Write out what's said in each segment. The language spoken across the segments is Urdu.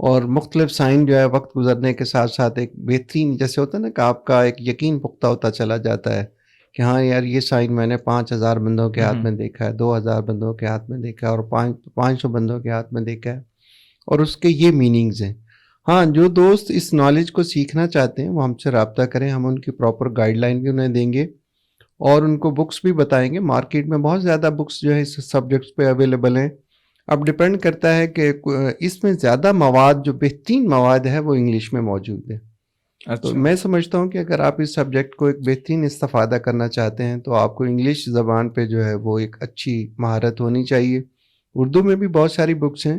اور مختلف سائن جو ہے وقت گزرنے کے ساتھ ساتھ ایک بہترین، جیسے ہوتا ہے نا کہ آپ کا ایک یقین پختہ ہوتا چلا جاتا ہے کہ ہاں یار یہ سائن میں نے 5,000 بندوں کے ہاتھ میں دیکھا ہے، 2,000 بندوں کے ہاتھ میں دیکھا ہے، اور 500 بندوں کے ہاتھ میں دیکھا ہے، اور اس کے یہ میننگز ہیں. ہاں جو دوست اس نالج کو سیکھنا چاہتے ہیں وہ ہم سے رابطہ کریں، ہم ان کی پراپر گائیڈ لائن بھی انہیں دیں گے اور ان کو بکس بھی بتائیں گے. مارکیٹ میں بہت زیادہ بکس جو ہے اس سبجیکٹس پہ اویلیبل ہیں. اب ڈپینڈ کرتا ہے کہ اس میں زیادہ مواد، جو بہترین مواد ہے وہ انگلش میں موجود ہے. تو میں سمجھتا ہوں کہ اگر آپ اس سبجیکٹ کو ایک بہترین استفادہ کرنا چاہتے ہیں تو آپ کو انگلش زبان پہ جو ہے وہ ایک اچھی مہارت ہونی چاہیے. اردو میں بھی بہت ساری بکس ہیں،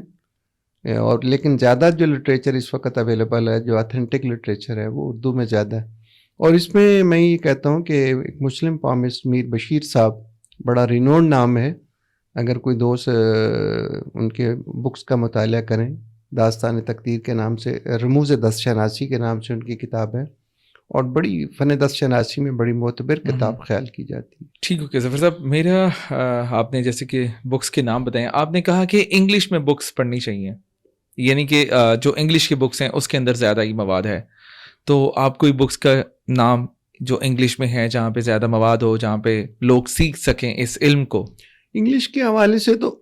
اور لیکن زیادہ جو لٹریچر اس وقت اویلیبل ہے، جو اتھینٹک لٹریچر ہے، وہ اردو میں زیادہ ہے. اور اس میں یہ کہتا ہوں کہ ایک مسلم پامسٹ میر بشیر صاحب، بڑا رینونڈ نام ہے، اگر کوئی دوست ان کے بکس کا مطالعہ کریں، داستان تقدیر کے نام سے، رموز دست شناسی کے نام سے ان کی کتاب ہے، اور بڑی فن دست شناسی میں بڑی معتبر کتاب خیال کی جاتی ہے. ٹھیک اوکے ظفر صاحب، میرا آپ نے جیسے کہ بکس کے نام بتائے، آپ نے کہا کہ انگلش میں بکس پڑھنی چاہیے، یعنی کہ جو انگلش کی بکس ہیں اس کے اندر زیادہ ہی مواد ہے. تو آپ کوئی بکس کا نام جو انگلش میں ہے، جہاں پہ زیادہ مواد ہو، جہاں پہ لوگ سیکھ سکیں اس علم کو؟ انگلش کے حوالے سے تو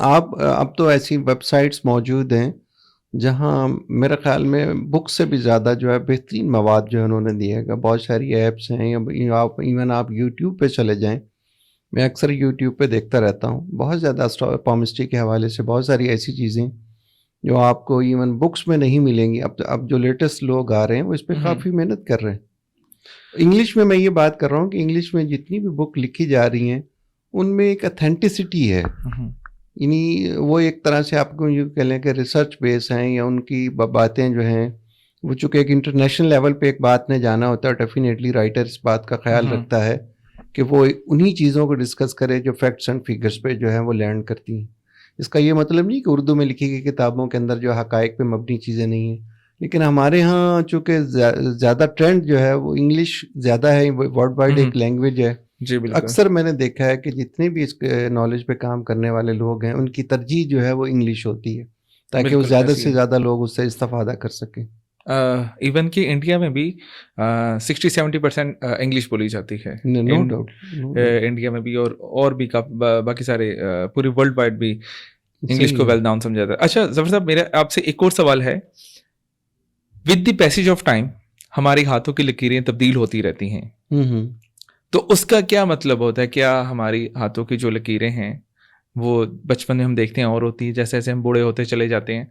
آپ اب تو ایسی ویب سائٹس موجود ہیں جہاں میرے خیال میں بک سے بھی زیادہ جو ہے بہترین مواد جو ہے انہوں نے دیا ہے. بہت ساری ایپس ہیں، یا آپ ایون آپ یوٹیوب پہ چلے جائیں، میں اکثر یوٹیوب پہ دیکھتا رہتا ہوں. بہت زیادہ پامسٹری کے حوالے سے بہت ساری ایسی چیزیں جو آپ کو ایون بکس میں نہیں ملیں گی. اب جو لیٹسٹ لوگ آ رہے ہیں وہ اس پہ کافی محنت کر رہے ہیں. انگلش میں یہ بات کر رہا ہوں کہ انگلش میں جتنی بھی بک لکھی جا رہی ہیں ان میں ایک اتھینٹسٹی ہے، یعنی وہ ایک طرح سے آپ کو یوں کہہ لیں کہ ریسرچ بیس ہیں، یا ان کی باتیں جو ہیں وہ چونکہ ایک انٹرنیشنل لیول پہ ایک بات نے جانا ہوتا ہے. ڈیفینیٹلی رائٹر اس بات کا خیال رکھتا ہے کہ وہ انہی چیزوں کو ڈسکس کرے جو فیکٹس اینڈ فگرس پہ جو ہیں وہ لینڈ کرتی ہیں. اس کا یہ مطلب نہیں کہ اردو میں لکھی گئی کتابوں کے اندر جو حقائق پہ مبنی چیزیں نہیں ہیں، لیکن ہمارے ہاں چونکہ زیادہ ٹرینڈ جو ہے وہ انگلش زیادہ ہے، ورلڈ وائڈ ایک لینگویج ہے. جی بالکل. اکثر میں نے دیکھا ہے کہ جتنے بھی اس نالج پہ کام کرنے والے لوگ ہیں ان کی ترجیح جو ہے وہ انگلش ہوتی ہے، تاکہ وہ زیادہ سے زیادہ لوگ اس سے استفادہ کر سکیں. ایون کہ انڈیا میں بھی 60-70% انگلش بولی جاتی ہے، نو ڈاؤٹ انڈیا میں بھی، اور بھی باقی سارے پوری ورلڈ وائڈ بھی انگلش کو ویل ناؤن سمجھا جاتا ہے. اچھا ظفر صاحب، میرا آپ سے ایک اور سوال ہے. With the passage of time ہمارے ہاتھوں کی لکیریں تبدیل ہوتی رہتی ہیں، تو اس کا کیا مطلب ہوتا ہے؟ کیا ہماری ہاتھوں کی جو لکیریں ہیں وہ بچپن میں ہم دیکھتے ہیں اور ہوتی ہیں، جیسے جیسے ہم بوڑھے ہوتے چلے جاتے ہیں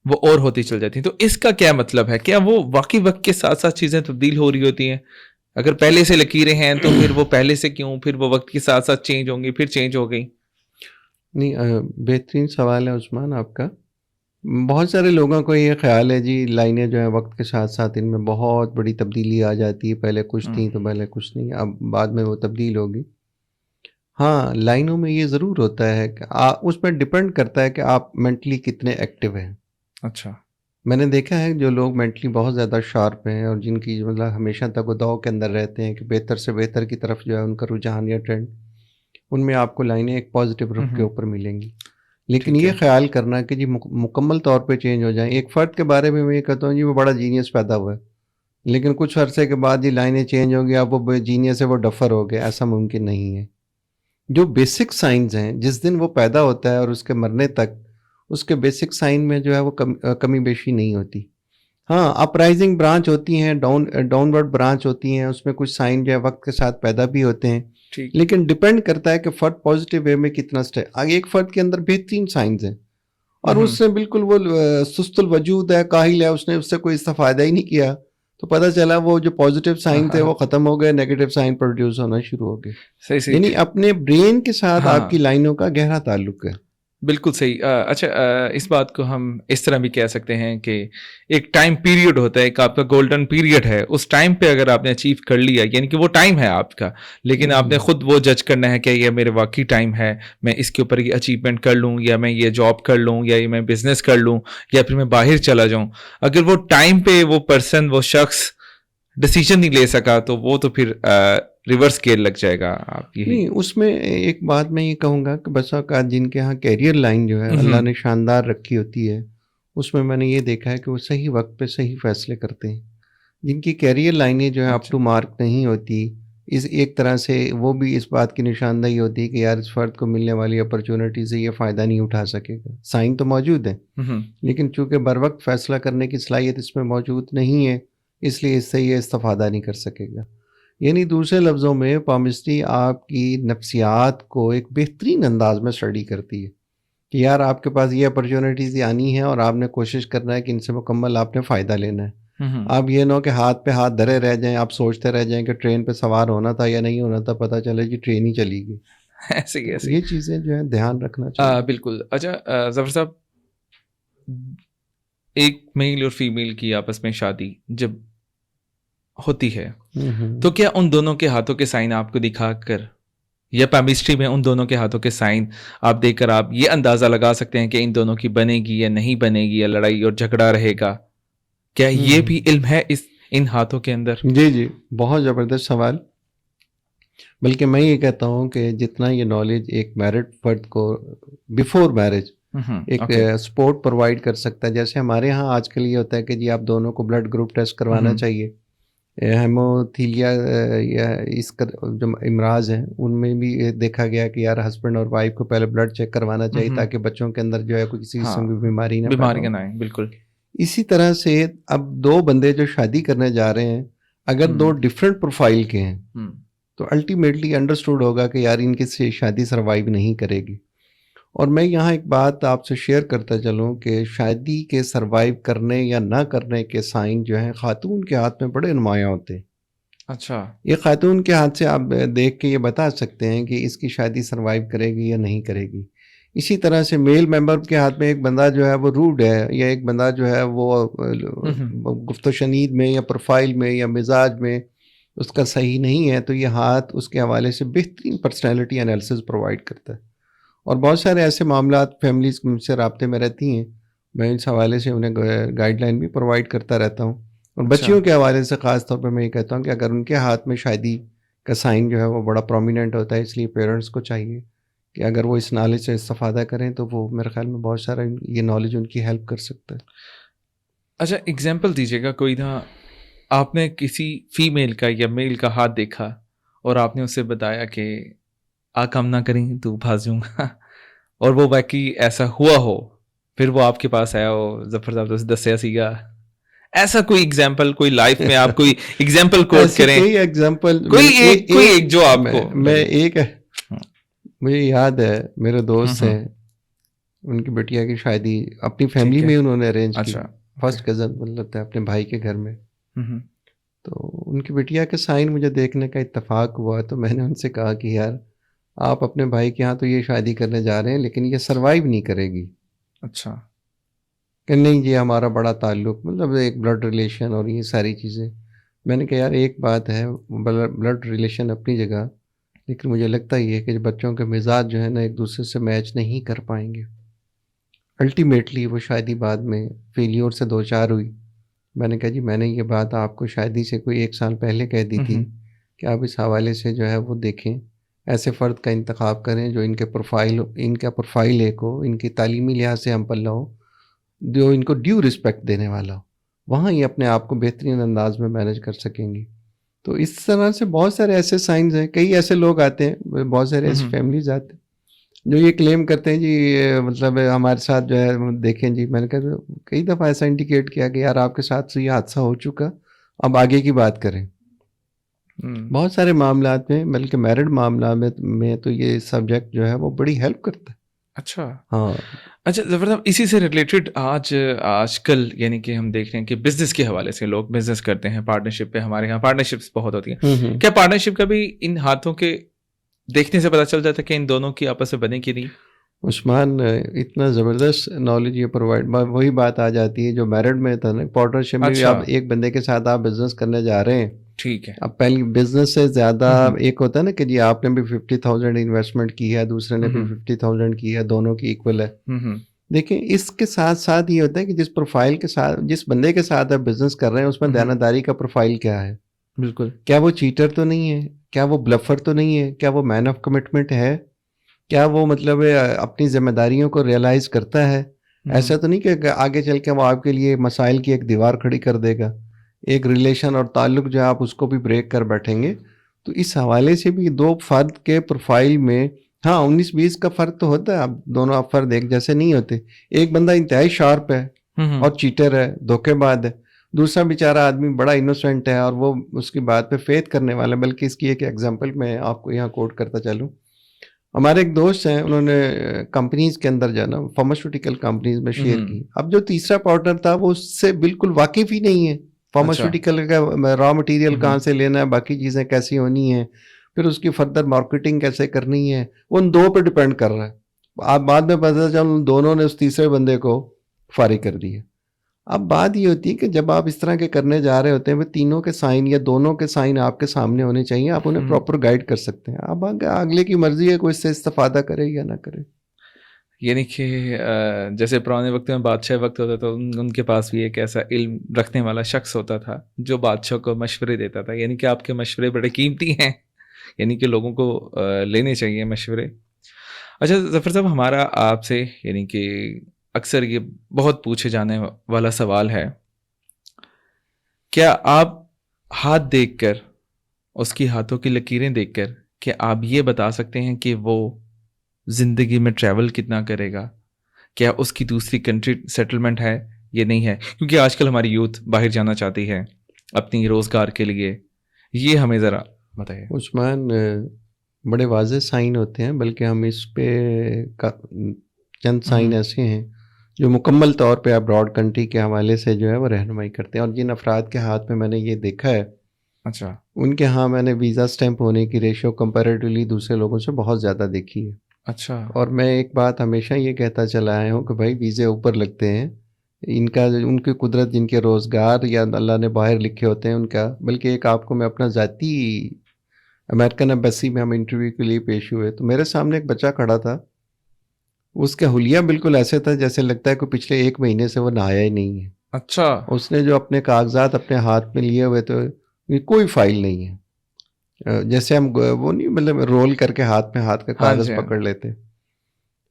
وہ اور ہوتی چل جاتی ہیں، تو اس کا کیا مطلب ہے؟ کیا وہ واقعی وقت کے ساتھ ساتھ چیزیں تبدیل ہو رہی ہوتی ہیں؟ اگر پہلے سے لکیریں ہیں تو پھر وہ پہلے سے کیوں، پھر وہ وقت کے ساتھ ساتھ چینج ہوں گی، پھر چینج ہو گئی؟ نہیں، بہترین سوال ہے عثمان آپ کا. بہت سارے لوگوں کو یہ خیال ہے جی لائنیں جو ہیں وقت کے ساتھ ساتھ ان میں بہت بڑی تبدیلی آ جاتی ہے، پہلے کچھ تھیں تو پہلے کچھ نہیں، اب بعد میں وہ تبدیل ہوگی. ہاں، لائنوں میں یہ ضرور ہوتا ہے کہ اس پر ڈپینڈ کرتا ہے کہ آپ مینٹلی کتنے ایکٹیو ہیں. اچھا. میں نے دیکھا ہے جو لوگ مینٹلی بہت زیادہ شارپ ہیں اور جن کی مطلب ہمیشہ تک و دو کے اندر رہتے ہیں کہ بہتر سے بہتر کی طرف جو ہے ان کا رجحان یا ٹرینڈ، ان میں آپ کو لائنیں ایک پازیٹیو رخ کے اوپر ملیں گی. لیکن یہ خیال کرنا کہ جی مکمل طور پہ چینج ہو جائیں. ایک فرد کے بارے میں یہ کہتا ہوں جی وہ بڑا جینیس پیدا ہوا ہے، لیکن کچھ عرصے کے بعد یہ لائنیں چینج ہوں گی، اب وہ جینیس ہے وہ ڈفر ہو گیا، ایسا ممکن نہیں ہے. جو بیسک سائنز ہیں جس دن وہ پیدا ہوتا ہے اور اس کے مرنے تک اس کے بیسک سائن میں جو ہے وہ کمی بیشی نہیں ہوتی. ہاں، اپ رائزنگ برانچ ہوتی ہیں، ڈاؤن ورڈ برانچ ہوتی ہیں، اس میں کچھ سائن جو ہے وقت کے ساتھ پیدا بھی ہوتے ہیں. لیکن ڈپینڈ کرتا ہے کہ فرد پازیٹیو وے میں کتنا آگے. ایک فرد کے اندر بہترین سائنز ہیں اور اس سے بالکل وہ سست الوجود ہے، کاہل ہے، اس نے اس سے کوئی استفادہ ہی نہیں کیا، تو پتہ چلا وہ جو پازیٹیو سائن تھے وہ ختم ہو گئے، نیگیٹو سائن پروڈیوس ہونا شروع ہو گئے. یعنی اپنے برین کے ساتھ آپ کی لائنوں کا گہرا تعلق ہے. بالکل صحیح. اچھا، اس بات کو ہم اس طرح بھی کہہ سکتے ہیں کہ ایک ٹائم پیریڈ ہوتا ہے، ایک آپ کا گولڈن پیریڈ ہے. اس ٹائم پہ اگر آپ نے اچیو کر لیا، یعنی کہ وہ ٹائم ہے آپ کا، لیکن آپ نے خود وہ جج کرنا ہے کہ یہ میرے واقعی ٹائم ہے، میں اس کے اوپر یہ اچیومنٹ کر لوں، یا میں یہ جاب کر لوں، یا یہ میں بزنس کر لوں، یا پھر میں باہر چلا جاؤں. اگر وہ ٹائم پہ وہ پرسن، وہ شخص ڈیسیجن نہیں لے سکا تو وہ تو پھر ریورس گیئر لگ جائے گا. آپ نہیں، اس میں ایک بات میں یہ کہوں گا کہ بس اوقات جن کے ہاں کیریئر لائن جو ہے اللہ نے شاندار رکھی ہوتی ہے، اس میں نے یہ دیکھا ہے کہ وہ صحیح وقت پہ صحیح فیصلے کرتے ہیں. جن کی کیریئر لائنیں جو ہیں اپ ٹو مارک نہیں ہوتی، اس ایک طرح سے وہ بھی اس بات کی نشاندہی ہوتی ہے کہ یار اس فرد کو ملنے والی اپرچونٹی سے یہ فائدہ نہیں اٹھا سکے گا. سائن تو موجود ہیں لیکن چونکہ بر وقت فیصلہ کرنے کی صلاحیت اس میں موجود نہیں ہے، اس لیے اس سے یہ استفادہ نہیں کر سکے گا. یعنی دوسرے لفظوں میں پامسٹری آپ کی نفسیات کو ایک بہترین انداز میں اسٹڈی کرتی ہے کہ یار آپ کے پاس یہ اپرچونٹیز آنی ہے اور آپ نے کوشش کرنا ہے کہ ان سے مکمل آپ نے فائدہ لینا ہے. آپ یہ نہ ہو کہ ہاتھ پہ ہاتھ دھرے رہ جائیں، آپ سوچتے رہ جائیں کہ ٹرین پہ سوار ہونا تھا یا نہیں ہونا تھا، پتہ چلے جی ٹرین ہی چلی گئی. ایسے یہ چیزیں جو ہیں دھیان رکھنا چاہیے. بالکل. اچھا ظفر صاحب، ایک میل اور فیمیل کی آپس میں شادی جب ہوتی ہے تو کیا ان دونوں کے ہاتھوں کے سائن آپ کو دکھا کر یا پیمسٹری میں ان دونوں کے ہاتھوں کے سائن آپ دیکھ کر آپ یہ اندازہ لگا سکتے ہیں کہ ان دونوں کی بنے گی یا نہیں بنے گی، یا لڑائی اور جھگڑا رہے گا؟ کیا یہ بھی علم ہے ان ہاتھوں کے اندر؟ جی بہت زبردست سوال. بلکہ میں یہ کہتا ہوں کہ جتنا یہ نالج ایک میرڈ فرد کو بیفور میرج ایک سپورٹ پرووائڈ کر سکتا ہے. جیسے ہمارے ہاں آج کل یہ ہوتا ہے کہ جی آپ دونوں کو بلڈ گروپ ٹیسٹ کروانا چاہیے. ہیموتھیلیا یا اس کا جو امراض ہیں ان میں بھی دیکھا گیا کہ یار ہسبینڈ اور وائف کو پہلے بلڈ چیک کروانا چاہیے تاکہ بچوں کے اندر جو ہے کوئی کسی قسم کی بیماریاں نہ آئیں. بالکل اسی طرح سے اب دو بندے جو شادی کرنے جا رہے ہیں اگر دو ڈفرینٹ پروفائل کے ہیں تو الٹیمیٹلی انڈرسٹوڈ ہوگا کہ یار ان کی شادی سروائیو نہیں کرے گی. اور میں یہاں ایک بات آپ سے شیئر کرتا چلوں کہ شادی کے سروائیو کرنے یا نہ کرنے کے سائن جو ہیں خاتون کے ہاتھ میں بڑے نمایاں ہوتے ہیں. اچھا، یہ خاتون کے ہاتھ سے آپ دیکھ کے یہ بتا سکتے ہیں کہ اس کی شادی سروائیو کرے گی یا نہیں کرے گی. اسی طرح سے میل ممبر کے ہاتھ میں ایک بندہ جو ہے وہ روڈ ہے یا ایک بندہ جو ہے وہ گفت و شنید میں یا پروفائل میں یا مزاج میں اس کا صحیح نہیں ہے، تو یہ ہاتھ اس کے حوالے سے بہترین پرسنالٹی انالیسس پرووائڈ کرتا ہے. اور بہت سارے ایسے معاملات فیملیز مجھ سے رابطے میں رہتی ہیں، میں اس حوالے سے انہیں گائیڈ لائن بھی پرووائڈ کرتا رہتا ہوں. اور بچیوں کے حوالے سے خاص طور پہ میں یہ کہتا ہوں کہ اگر ان کے ہاتھ میں شادی کا سائن جو ہے وہ بڑا پرومیننٹ ہوتا ہے، اس لیے پیرنٹس کو چاہیے کہ اگر وہ اس نالج سے استفادہ کریں تو وہ میرے خیال میں بہت سارا یہ نالج ان کی ہیلپ کر سکتا ہے. اچھا ایگزامپل دیجیے گا کوئی نا، آپ نے کسی فیمیل کا یا میل کا ہاتھ دیکھا اور آپ نے اسے بتایا کہ کام نہ کریں تو بھاگ جاؤں گا، اور وہ باقی ایسا ہوا ہو، پھر وہ آپ کے پاس آیا ہو، ظفر صاحب تو دسیا سیگا، ایسا کوئی ایگزامپل، کوئی لائف میں آپ کوئی ایگزامپل کوٹ کریں؟ کوئی ایگزامپل کوئی ایک جو آپ کو میں ایک مجھے یاد ہے، میرے دوست ہیں، ان کی بیٹیا کی شادی اپنی فیملی میں انہوں نے ارینج کی. فرسٹ کزن مطلب تھا اپنے بھائی کے گھر میں. تو ان کی بیٹیا کے سائن مجھے دیکھنے کا اتفاق ہوا تو میں نے ان سے کہا کہ یار آپ اپنے بھائی کے ہاں تو یہ شادی کرنے جا رہے ہیں لیکن یہ سروائیو نہیں کرے گی. اچھا، کہ نہیں یہ ہمارا بڑا تعلق، مطلب ایک بلڈ ریلیشن اور یہ ساری چیزیں. میں نے کہا یار ایک بات ہے، بلڈ ریلیشن اپنی جگہ، لیکن مجھے لگتا ہی ہے کہ بچوں کے مزاج جو ہے نا ایک دوسرے سے میچ نہیں کر پائیں گے. الٹیمیٹلی وہ شادی بعد میں فیلیور سے دو چار ہوئی. میں نے کہا جی میں نے یہ بات آپ کو شادی سے کوئی 1 سال پہلے کہہ دی تھی کہ آپ اس حوالے سے جو ہے وہ دیکھیں، ایسے فرد کا انتخاب کریں جو ان کا پروفائل ایک ہو، ان کی تعلیمی لحاظ سے ہم پلہ ہو، جو ان کو ڈیو رسپیکٹ دینے والا ہو، وہاں یہ اپنے آپ کو بہترین انداز میں مینج کر سکیں گی. تو اس طرح سے بہت سارے ایسے سائنز ہیں. کئی ایسے لوگ آتے ہیں، بہت سارے ایسی فیملیز آتے ہیں جو یہ کلیم کرتے ہیں جی مطلب ہمارے ساتھ جو ہے دیکھیں جی. میں نے کہا کئی دفعہ ایسا انڈیکیٹ کیا کہ یار آپ کے ساتھ سے یہ حادثہ ہو چکا، اب آگے کی بات کریں. بہت سارے معاملات میں، بلکہ میرڈ معاملات میں تو یہ سبجیکٹ جو ہے وہ بڑی ہیلپ کرتا ہے. اچھا ہاں. اچھا ظفر صاحب، اسی سے ریلیٹڈ آج کل یعنی کہ ہم دیکھ رہے ہیں کہ بزنس کے حوالے سے لوگ بزنس کرتے ہیں، پارٹنرشپ پہ، ہمارے یہاں پارٹنرشپس بہت ہوتی ہیں. کیا پارٹنرشپ کا بھی ان ہاتھوں کے دیکھنے سے پتہ چل جاتا ہے کہ ان دونوں کی آپس میں بنے کی نہیں؟ عثمان اتنا زبردست نالج یہ پرووائڈ، وہی بات آ جاتی ہے جو میرڈ میں تھا نا، پارٹنرشپ میں بھی آپ ایک بندے کے ساتھ آپ بزنس کرنے جا رہے ہیں. ٹھیک ہے. اب پہلی بزنس سے زیادہ ایک ہوتا ہے نا کہ جی آپ نے بھی 50,000 انویسٹمنٹ کی ہے، دوسرے نے بھی 50,000 کی ہے، دونوں کی ایکول ہے. دیکھیں اس کے ساتھ ساتھ یہ ہوتا ہے کہ جس پروفائل کے ساتھ، جس بندے کے ساتھ آپ بزنس کر رہے ہیں اس میں دیانتداری کا پروفائل کیا ہے. بالکل. کیا وہ چیٹر تو نہیں ہے؟ کیا وہ بلفر تو نہیں ہے؟ کیا وہ مین آف کمٹمنٹ ہے؟ کیا وہ مطلب اپنی ذمہ داریوں کو ریئلائز کرتا ہے؟ ایسا تو نہیں کہ آگے چل کے وہ آپ کے لیے مسائل کی ایک دیوار کھڑی کر دے گا. ایک ریلیشن اور تعلق جو ہے آپ اس کو بھی بریک کر بیٹھیں گے. تو اس حوالے سے بھی دو فرد کے پروفائل میں ہاں 19-20 کا فرق تو ہوتا ہے. اب دونوں آپ فرد ایک جیسے نہیں ہوتے. ایک بندہ انتہائی شارپ ہے اور چیٹر ہے, دھوکے باز ہے. دوسرا بیچارہ آدمی بڑا انوسینٹ ہے اور وہ اس کی بات پہ فیتھ کرنے والا ہے. بلکہ اس کی ایک ایگزامپل میں آپ کو یہاں کوٹ کرتا چلوں. ہمارے ایک دوست ہیں, انہوں نے کمپنیز کے اندر جانا فارماسیوٹیکل کمپنیز میں شیئر کی. اب جو تیسرا پارٹنر تھا وہ اس سے بالکل واقف ہی نہیں ہے. فارماسیوٹیکل کا را مٹیریل کہاں سے لینا ہے, باقی چیزیں کیسی ہونی ہیں, پھر اس کی فردر مارکیٹنگ کیسے کرنی ہے, وہ ان دو پہ ڈپینڈ کر رہا ہے. آپ بعد میں پتہ چل ان دونوں نے اس تیسرے بندے کو فارغ کر دیا. اب بات یہ ہوتی ہے کہ جب آپ اس طرح کے کرنے جا رہے ہوتے ہیں وہ تینوں کے سائن یا دونوں کے سائن آپ کے سامنے ہونے چاہیے, آپ انہیں پراپر گائیڈ کر سکتے ہیں. اب اگلے کی مرضی ہے کوئی اس سے استفادہ کرے یا نہ کرے. یعنی کہ جیسے پرانے وقت میں بادشاہ وقت ہوتا تھا, ان کے پاس بھی ایک ایسا علم رکھنے والا شخص ہوتا تھا جو بادشاہ کو مشورے دیتا تھا. یعنی کہ آپ کے مشورے بڑے قیمتی ہیں, یعنی کہ لوگوں کو لینے چاہیے مشورے. اچھا ظفر صاحب, ہمارا آپ سے یعنی کہ اکثر یہ بہت پوچھے جانے والا سوال ہے, کیا آپ ہاتھ دیکھ کر, اس کی ہاتھوں کی لکیریں دیکھ کر, کہ آپ یہ بتا سکتے ہیں کہ وہ زندگی میں ٹریول کتنا کرے گا, کیا اس کی دوسری کنٹری سیٹلمنٹ ہے یہ نہیں ہے؟ کیونکہ آج کل ہماری یوتھ باہر جانا چاہتی ہے اپنی روزگار کے لیے, یہ ہمیں ذرا بتائیے. عثمان, بڑے واضح سائن ہوتے ہیں, بلکہ ہم اس پہ چند سائن ایسے ہیں جو مکمل طور پہ ابراڈ کنٹری کے حوالے سے جو ہے وہ رہنمائی کرتے ہیں. اور جن افراد کے ہاتھ میں میں نے یہ دیکھا ہے, اچھا, ان کے ہاں میں نے ویزا سٹیمپ ہونے کی ریشو کمپیریٹیولی دوسرے لوگوں سے بہت زیادہ دیکھی ہے. اچھا, اور میں ایک بات ہمیشہ یہ کہتا چلا آیا ہوں کہ بھائی ویزے اوپر لگتے ہیں, ان کی قدرت, جن کے روزگار یا اللہ نے باہر لکھے ہوتے ہیں ان کا. بلکہ ایک آپ کو میں اپنا ذاتی, امریکن ایمبیسی میں ہم انٹرویو کے لیے پیش ہوئے تو میرے سامنے ایک بچہ کھڑا تھا, اس کا حلیہ بالکل ایسے تھا جیسے لگتا ہے کہ پچھلے 1 مہینے سے وہ نہایا ہی نہیں ہے. اچھا, اس نے جو اپنے کاغذات اپنے ہاتھ میں لیے ہوئے تو کوئی فائل نہیں ہے, جیسے ہم وہ نہیں مطلب رول کر کے ہاتھ کا کاغذ پکڑ لیتے.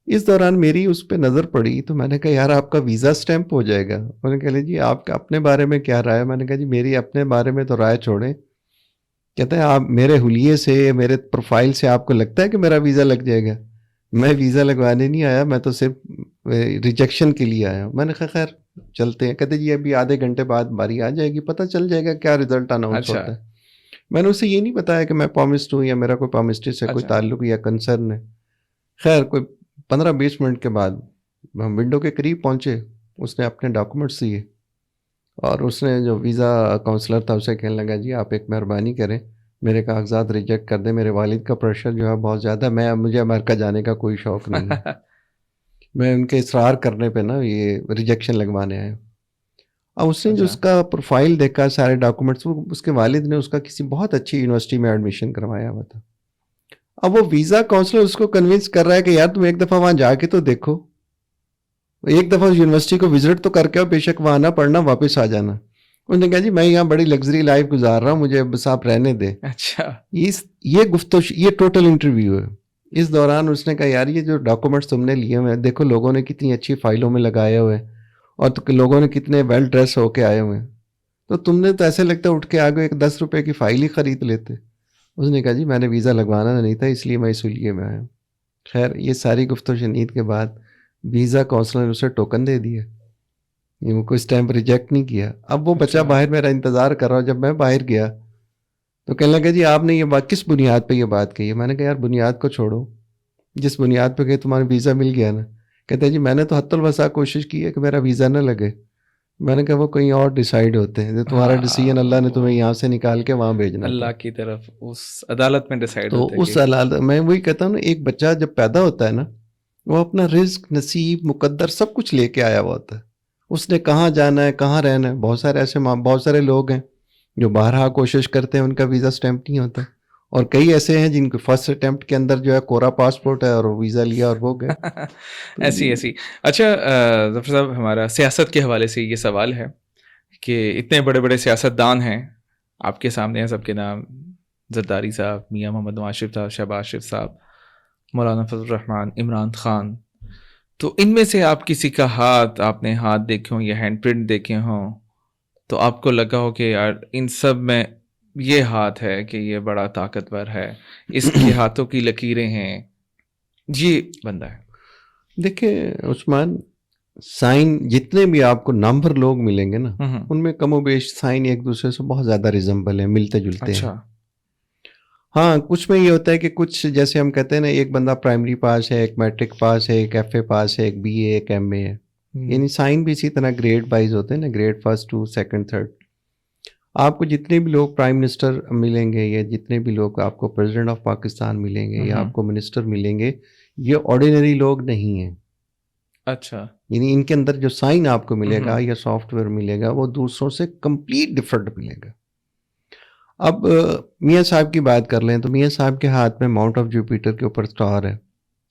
اس دوران میری اس پہ نظر پڑی تو میں نے کہا یار آپ کا ویزا سٹیمپ ہو جائے گا. انہوں نے کہا جی آپ کا اپنے بارے میں کیا رائے ہے؟ میں نے کہا جی میری اپنے بارے میں تو رائے چھوڑیں. کہتے ہیں آپ میرے حلیے سے, میرے پروفائل سے آپ کو لگتا ہے کہ میرا ویزا لگ جائے گا؟ میں ویزا لگوانے نہیں آیا, میں تو صرف ریجیکشن کے لیے آیا ہوں. میں نے کہا خیر چلتے ہیں. کہتے جی ابھی آدھے گھنٹے بعد باری آ جائے گی, پتہ چل جائے گا کیا رزلٹ اناؤنس ہوتا ہے. میں نے اسے یہ نہیں بتایا کہ میں پرومسڈ ہوں یا میرا کوئی پرومسٹری سے کوئی تعلق یا کنسرن ہے. خیر کوئی 15-20 منٹ کے بعد ہم ونڈو کے قریب پہنچے, اس نے اپنے ڈاکومنٹس دیے اور اس نے جو ویزا کاؤنسلر تھا اسے کہنے لگا جی آپ ایک مہربانی کریں, میرے کاغذات ریجیکٹ کر دیں, میرے والد کا پریشر جو ہے بہت زیادہ, مجھے امریکہ جانے کا کوئی شوق نہیں ہے. میں ان کے اصرار کرنے پہ نا یہ ریجیکشن لگوانے آیا. اب اس نے جو اس کا پروفائل دیکھا, سارے ڈاکومنٹس, وہ اس کے والد نے اس کا کسی بہت اچھی یونیورسٹی میں ایڈمیشن کروایا ہوا تھا. اب وہ ویزا کاؤنسلر اس کو کنونس کر رہا ہے کہ یار تم ایک دفعہ وہاں جا کے تو دیکھو, ایک دفعہ یونیورسٹی کو وزٹ تو کر کے, بے شک وہاں نہ پڑھنا واپس آ جانا. انہوں نے کہا جی میں یہاں بڑی لگژری لائف گزار رہا ہوں, مجھے بس آپ رہنے دیں. اچھا, یہ گفتگو, یہ ٹوٹل انٹرویو ہے. اس دوران اس نے کہا یار یہ جو ڈاکومنٹس تم نے لیے ہوئے ہیں دیکھو لوگوں نے کتنی اچھی فائلوں میں لگائے ہوئے ہیں اور لوگوں نے کتنے ویل ڈریس ہو کے آئے ہوئے ہیں, تو تم نے تو ایسے لگتا ہے اٹھ کے آگے ایک 10 روپے کی فائل ہی خرید لیتے. اس نے کہا جی میں نے ویزا لگوانا نہیں تھا اس لیے میں اس لیے میں آیا. خیر یہ ساری گفت و شنید کے بعد ویزا کاؤنسلر نے اسے ٹوکن دے دیا, وہ کوئی اسٹیمپ ریجیکٹ نہیں کیا. اب وہ بچہ باہر میرا انتظار کر رہا. جب میں باہر گیا تو کہنے لگا جی آپ نے یہ بات کس بنیاد پہ یہ بات کہی ہے؟ میں نے کہا یار بنیاد کو چھوڑو, جس بنیاد پہ کہ تمہارا ویزا مل گیا نا. کہتے ہیں جی میں نے تو حتی الوسع کوشش کی ہے کہ میرا ویزا نہ لگے. میں نے کہا وہ کہیں اور ڈیسائیڈ ہوتے ہیں, تمہارا ڈیسیژن اللہ نے تمہیں یہاں سے نکال کے وہاں بھیجنا, اللہ کی طرف اس عدالت میں ڈیسائیڈ ہوتا ہے. تو اس عدالت میں وہی کہتا ہوں نا, ایک بچہ جب پیدا ہوتا ہے نا وہ اپنا رزق, نصیب, مقدر سب کچھ لے کے آیا ہوا ہوتا ہے. اس نے کہاں جانا ہے, کہاں رہنا ہے. بہت سارے لوگ ہیں جو بارہا کوشش کرتے ہیں, ان کا ویزا سٹیمپ نہیں ہوتا, اور کئی ایسے ہیں جن کو فرسٹ اٹیمپٹ کے اندر جو ہے کورا پاسپورٹ ہے اور ویزا لیا اور وہ گئے. ایسی. اچھا ظفر صاحب, ہمارا سیاست کے حوالے سے یہ سوال ہے کہ اتنے بڑے بڑے سیاستدان ہیں آپ کے سامنے ہیں, سب کے نام, زرداری صاحب, میاں محمد نواز شریف صاحب, شہباز شریف صاحب, مولانا فضل الرحمان, عمران خان, تو ان میں سے آپ کسی کا ہاتھ، آپ نے ہاتھ دیکھے ہوں یا ہینڈ پرنٹ دیکھے ہوں تو آپ کو لگا ہو کہ یار ان سب میں یہ ہاتھ ہے کہ یہ بڑا طاقتور ہے، اس کے ہاتھوں کی لکیریں ہیں، یہ بندہ ہے؟ دیکھیں عثمان، سائن جتنے بھی آپ کو نمبر لوگ ملیں گے نا، ان میں کم و بیش سائن ایک دوسرے سے بہت زیادہ ریزمبل ہیں، ملتے جلتے ہیں. اچھا. ہاں کچھ میں یہ ہوتا ہے کہ کچھ جیسے ہم کہتے ہیں نا، ایک بندہ پرائمری پاس ہے، ایک میٹرک پاس ہے، ایک ایف اے پاس ہے، ایک بی اے، ایک ایم اے ہے. یعنی سائن بھی اسی طرح گریڈ وائز ہوتے ہیں نا، grade first to second third. آپ کو جتنے بھی لوگ پرائم منسٹر ملیں گے یا جتنے بھی لوگ آپ کو پریزیڈنٹ آف پاکستان ملیں گے یا آپ کو منسٹر ملیں گے، یہ آرڈینری لوگ نہیں ہیں. اچھا. یعنی ان کے اندر جو سائن آپ کو ملے گا یا سافٹ ویئر ملے گا وہ دوسروں سے کمپلیٹ ڈفرنٹ ملے گا. اب میاں صاحب کی بات کر لیں تو میاں صاحب کے ہاتھ میں ماؤنٹ آف جوپیٹر کے اوپر سٹار ہے.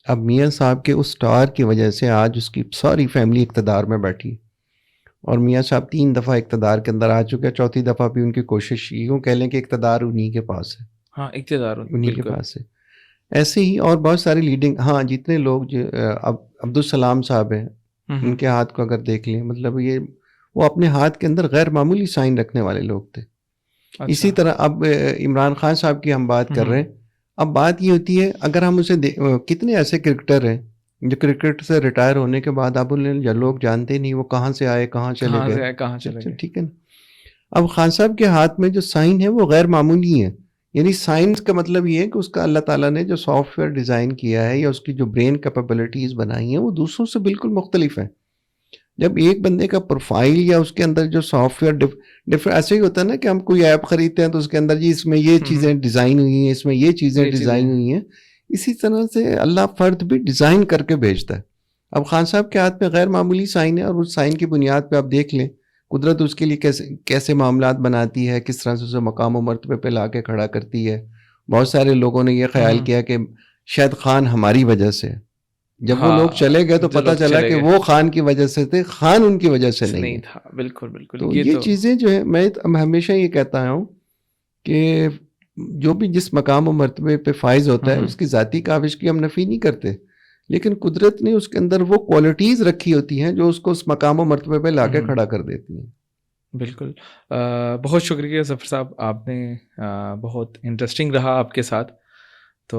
اب میاں صاحب کے اس سٹار کی وجہ سے آج اس کی ساری فیملی اقتدار میں بیٹھی، اور میاں صاحب 3 دفعہ اقتدار کے اندر آ چکے، چوتھی دفعہ بھی ان کی کوشش، یوں کہہ لیں کہ اقتدار انہی کے پاس ہے. ہاں اقتدار انہی کے پاس ہے. ایسے ہی اور بہت ساری لیڈنگ، ہاں جتنے لوگ اب عبدالسلام صاحب ہیں، ان کے ہاتھ کو اگر دیکھ لیں، مطلب یہ وہ اپنے ہاتھ کے اندر غیر معمولی سائن رکھنے والے لوگ تھے. اسی طرح اب عمران خان صاحب کی ہم بات کر رہے ہیں. اب بات یہ ہوتی ہے، اگر ہم اسے کتنے ایسے کرکٹر ہیں جو کرکٹ سے ریٹائر ہونے کے بعد اب انہیں لوگ جانتے نہیں وہ کہاں سے آئے، کہاں چلے گئے. ٹھیک ہے نا. اب خان صاحب کے ہاتھ میں جو سائن ہے وہ غیر معمولی ہے. یعنی سائنس کا مطلب یہ ہے کہ اس کا اللہ تعالیٰ نے جو سافٹ ویئر ڈیزائن کیا ہے یا اس کی جو برین کیپیبلٹیز بنائی ہیں وہ دوسروں سے بالکل مختلف ہیں. جب ایک بندے کا پروفائل یا اس کے اندر جو سافٹ ویئر ایسے ہی ہوتا ہے نا کہ ہم کوئی ایپ خریدتے ہیں تو اس کے اندر جی اس میں یہ چیزیں ڈیزائن ہوئی ہیں، اس میں یہ چیزیں ڈیزائن ہوئی ہیں، اسی طرح سے اللہ فرد بھی ڈیزائن کر کے بھیجتا ہے. اب خان صاحب کے ہاتھ میں غیر معمولی سائن ہے، اور اس سائن کی بنیاد پہ آپ دیکھ لیں قدرت اس کے لیے کیسے معاملات بناتی ہے، کس طرح سے اسے مقام و مرتبے پہ لا کے کھڑا کرتی ہے. بہت سارے لوگوں نے یہ خیال کیا کہ شاید خان ہماری وجہ سے، جب وہ لوگ چلے گئے تو پتہ چلا کہ وہ خان کی وجہ سے تھے، خان ان کی وجہ سے نہیں تھا. بالکل بالکل. تو یہ چیزیں جو ہے، میں ہمیشہ یہ کہتا ہوں کہ جو بھی جس مقام و مرتبے پہ فائز ہوتا ہے اس کی ذاتی کاوش کی ہم نفی نہیں کرتے، لیکن قدرت نے اس کے اندر وہ کوالٹیز رکھی ہوتی ہیں جو اس کو اس مقام و مرتبے پہ لا کے کھڑا کر دیتی ہیں. بالکل. بہت شکریہ ظفر صاحب، آپ نے بہت انٹرسٹنگ رہا آپ کے ساتھ. تو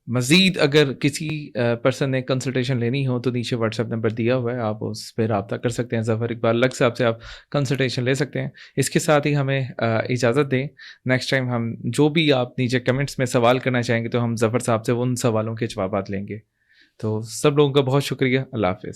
مزید اگر کسی پرسن نے کنسلٹیشن لینی ہو تو نیچے واٹس ایپ نمبر دیا ہوا ہے، آپ اس پہ رابطہ کر سکتے ہیں. ظفر اقبال لک صاحب سے آپ کنسلٹیشن لے سکتے ہیں. اس کے ساتھ ہی ہمیں اجازت دیں. نیکسٹ ٹائم ہم جو بھی آپ نیچے کمنٹس میں سوال کرنا چاہیں گے تو ہم ظفر صاحب سے ان سوالوں کے جوابات لیں گے. تو سب لوگوں کا بہت شکریہ. اللہ حافظ.